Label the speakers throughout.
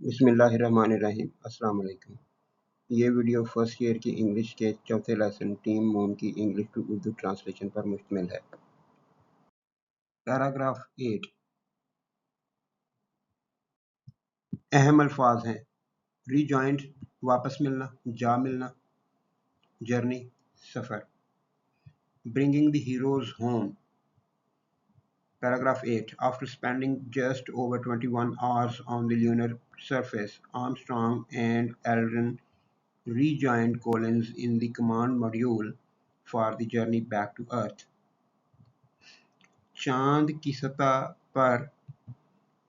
Speaker 1: बिस्मिल्लाहिर्रहमानिर्रहीम। अस्सलाम वालेकुम। ये वीडियो फर्स्ट ईयर की इंग्लिश के चौथे लेसन टीम मून की इंग्लिश टू उर्दू ट्रांसलेशन पर मुश्तमिल है। पैराग्राफ 8 अहम अल्फाज हैं। रीजॉइंट वापस मिलना, जा मिलना, journey suffer, bringing the heroes home. Paragraph 8 After spending just over 21 hours on the lunar surface, Armstrong and Aldrin rejoined Collins in the command module for the journey back to Earth. चांद की सतह पर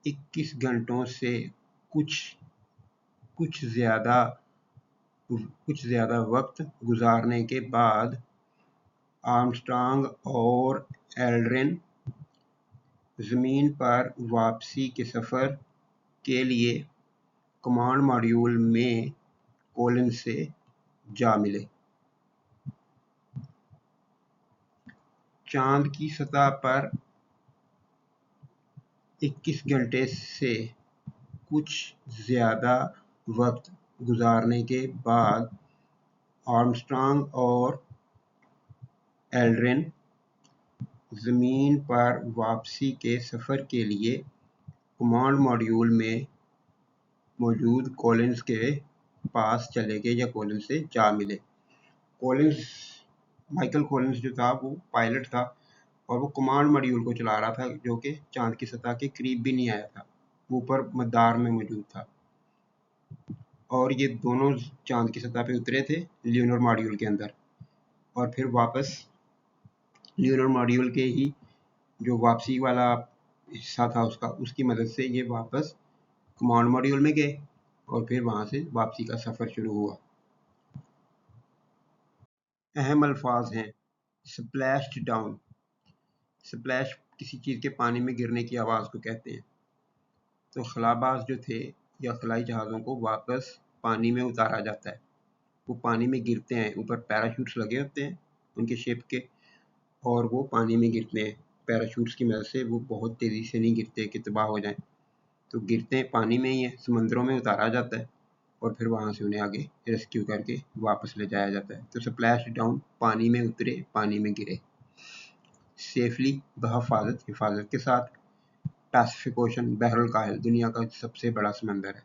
Speaker 1: 21 घंटों से कुछ ज़्यादा वक्त गुजारने के बाद आर्मस्ट्रांग और एल्ड्रिन ज़मीन पर वापसी के सफ़र के लिए कमांड मॉड्यूल में कोलिंस से जा मिले। चांद की सतह पर 21 घंटे से कुछ ज़्यादा वक्त गुजारने के बाद आर्मस्ट्रांग और एल्ड्रिन ज़मीन पर वापसी के सफ़र के लिए कमांड मॉड्यूल में मौजूद कोलिंस के पास चले गए या कोलिंस से जा मिले। माइकल कोलिंस जो था वो पायलट था और वो कमांड मॉड्यूल को चला रहा था, जो कि चांद की सतह के करीब भी नहीं आया था, वो ऊपर मदार में मौजूद था। और ये दोनों चांद की सतह पे उतरे थे ल्यूनर मॉड्यूल के अंदर, और फिर वापस ल्यूनर मॉड्यूल के ही जो वापसी वाला हिस्सा था उसकी मदद से ये वापस कमांड मॉड्यूल में गए और फिर वहाँ से वापसी का सफ़र शुरू हुआ। अहम अल्फाज हैं। Splashed down. स्प्लैश किसी चीज़ के पानी में गिरने की आवाज़ को कहते हैं। तो खलाबाज जो थे या खलाई जहाज़ों को वापस पानी में उतारा जाता है। वो पानी में गिरते हैं, ऊपर पैराशूट्स लगे होते हैं उनके शिप के, और वो पानी में गिरते हैं। पैराशूट्स की मदद से वो बहुत तेज़ी से नहीं गिरते कि तबाह हो जाएं, तो गिरते हैं पानी में ही है, समंदरों में उतारा जाता है और फिर वहाँ से उन्हें आगे रेस्क्यू करके वापस ले जाया जाता है। तो स्प्लैश डाउन, पानी में उतरे, पानी में गिरे। सेफली, बहिफाजत, हिफाजत के साथ। पैसिफिक ओशन, बहरुल काहिल, दुनिया का सबसे बड़ा समंदर है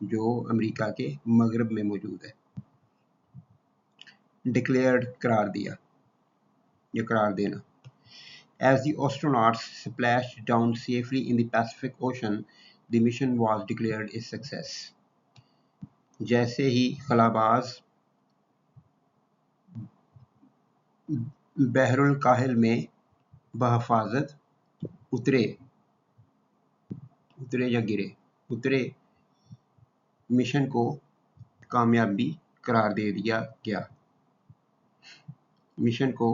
Speaker 1: जो अमेरिका के मगरब में मौजूद है। डिक्लेयर्ड, करार दिया या करार देना। As the astronauts splashed down safely in the Pacific Ocean, the mission was declared a success. जैसे ही खलाबाज बहरुल काहिल में बहिफाजत उतरे या गिरे, मिशन को कामयाबी करार दे दिया गया। मिशन को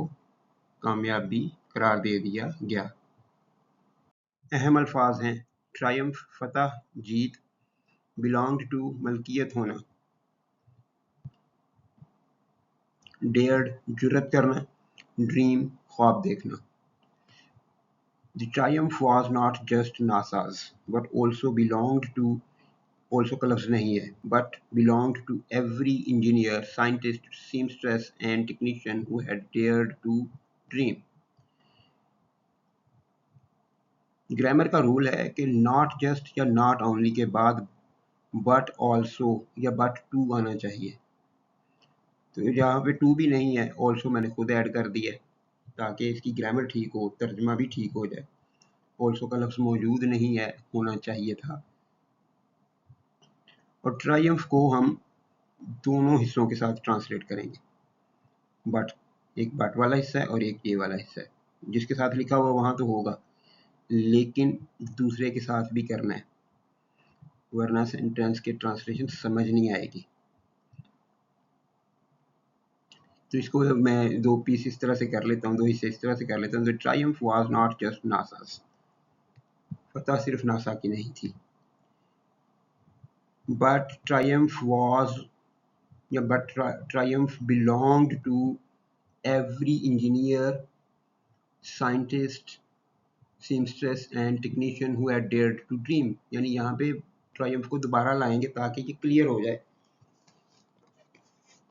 Speaker 1: कामयाबी करार दे दिया गया। अहम अल्फाज हैं। ट्रायम्फ, फतह, जीत। बिलोंग्ड टू, मलकियत होना। डेयर्ड, जुर्रत करना। ड्रीम, ख्वाब देखना। The triumph was not just NASA's, but also belonged to, also का लफ्ज़ नहीं है, but belonged to every engineer, scientist, seamstress and technician who had dared to dream. Grammar का रूल है कि नॉट जस्ट या नॉट ओनली के बाद बट ऑल्सो या बट टू आना चाहिए। तो यहाँ पे टू भी नहीं है, ऑल्सो मैंने खुद ऐड कर दिया ताकि इसकी ग्रामर ठीक हो, तर्जमा भी ठीक हो जाए। ऑल्सो का लफ्ज़ मौजूद नहीं है, होना चाहिए था। और ट्रायम्फ को हम दोनों हिस्सों के साथ ट्रांसलेट करेंगे। बट, एक बट वाला हिस्सा है और एक ये वाला हिस्सा है। जिसके साथ लिखा हुआ वहाँ तो होगा, लेकिन दूसरे के साथ भी करना है, वरना सेंटेंस के ट्रांसलेशन समझ नहीं आएगी। तो इसको मैं दो पीस इस तरह से कर लेता हूँ, दो हिस्से इस तरह से कर लेता हूँ। The triumph was not just NASA's, फतह सिर्फ नासा की नहीं थी। बट ट्रायम्फ वाज या but triumph belonged to every engineer, scientist, seamstress and technician who had dared to dream। यानी यहाँ पे ट्रायम्फ को दोबारा लाएंगे ताकि ये क्लियर हो जाए।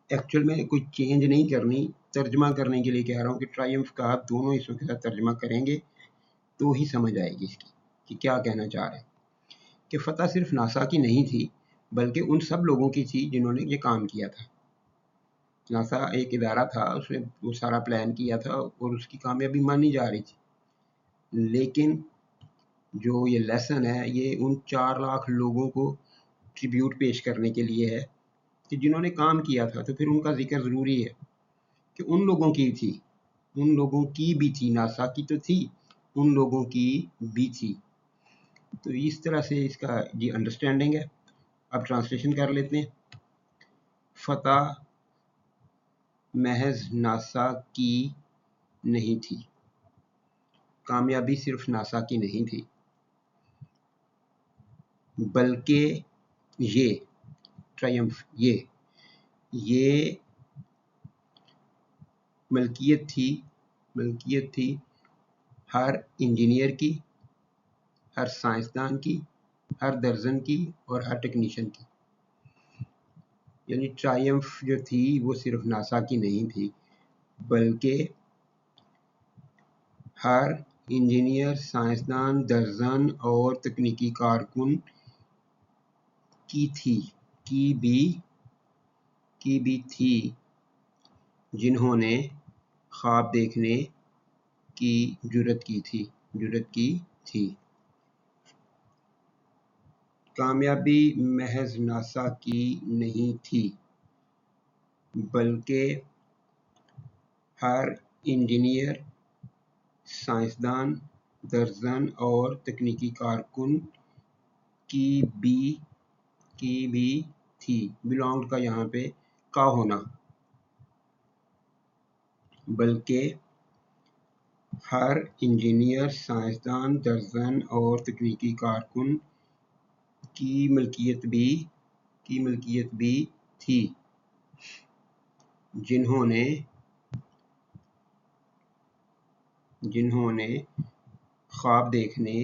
Speaker 1: एक्चुअल में कोई चेंज नहीं करनी, तर्जमा करने के लिए कह रहा हूँ कि ट्रायम्फ का आप दोनों हिस्सों के साथ तर्जमा करेंगे तो ही समझ आएगी इसकी कि क्या कहना चाह रहे हैं। कि फ़तह सिर्फ नासा की नहीं थी बल्कि उन सब लोगों की थी जिन्होंने ये काम किया था। नासा एक इदारा था, उसने वो सारा प्लान किया था और उसकी कामयाबी मानी जा रही थी, लेकिन जो ये लेसन है ये उन 4 लाख लोगों को ट्रिब्यूट पेश करने के लिए है कि जिन्होंने काम किया था। तो फिर उनका जिक्र ज़रूरी है कि उन लोगों की थी, उन लोगों की भी थी, नासा की तो थी, उन लोगों की भी थी। तो इस तरह से इसका ये अंडरस्टैंडिंग है। अब ट्रांसलेशन कर लेते हैं। फ़तह महज नासा की नहीं थी, कामयाबी सिर्फ नासा की नहीं थी, बल्कि ये ट्रायम्फ ये मलकियत थी हर इंजीनियर की, हर साइंसदान की, हर दर्जन की और हर टेक्नीशियन की। यानी ट्रायम्फ जो थी वो सिर्फ नासा की नहीं थी बल्कि हर इंजीनियर, साइंसदान, दर्जन और तकनीकी कारकुन की भी थी जिन्होंने ख्वाब देखने की जुर्रत की थी। कामयाबी महज नासा की नहीं थी बल्कि हर इंजीनियर, साइंसदान, दर्जन और तकनीकी कारकुन की भी थी। बिलोंग्ड का यहाँ पे का होना, बल्कि हर इंजीनियर, साइंसदान, दर्जन और तकनीकी कारकुन की मलकियत भी थी जिन्होंने ख्वाब देखने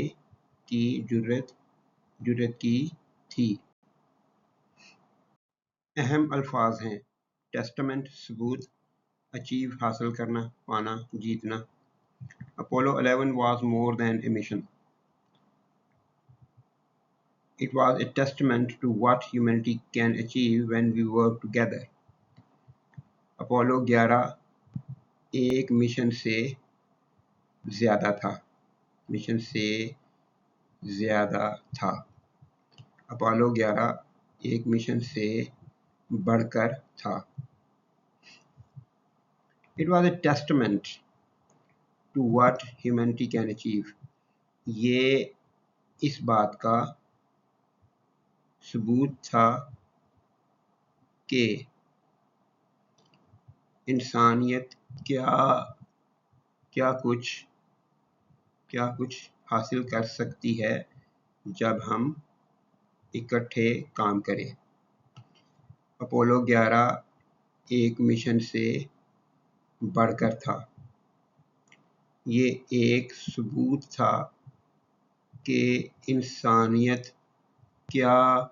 Speaker 1: की जुर्रत की थी। अहम अल्फाज हैं टेस्टामेंट सबूत, अचीव हासिल करना, पाना, जीतना। Apollo 11 was more than a mission. It was a testament to what humanity can achieve when we work together. Apollo 11 एक मिशन से ज़्यादा था। अपोलो 11 एक मिशन से बढ़कर था। It was a testament to what humanity can achieve. ये इस बात का सबूत था कि इंसानियत क्या कुछ हासिल कर सकती है जब हम इकट्ठे काम करें। अपोलो 11 एक मिशन से बढ़कर था। ये एक सबूत था कि इंसानियत क्या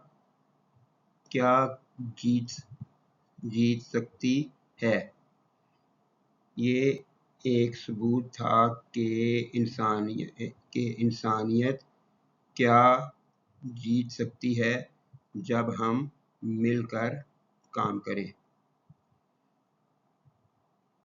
Speaker 1: जीत सकती है। ये एक सबूत था कि इंसानियत क्या जीत सकती है जब हम मिलकर काम करें।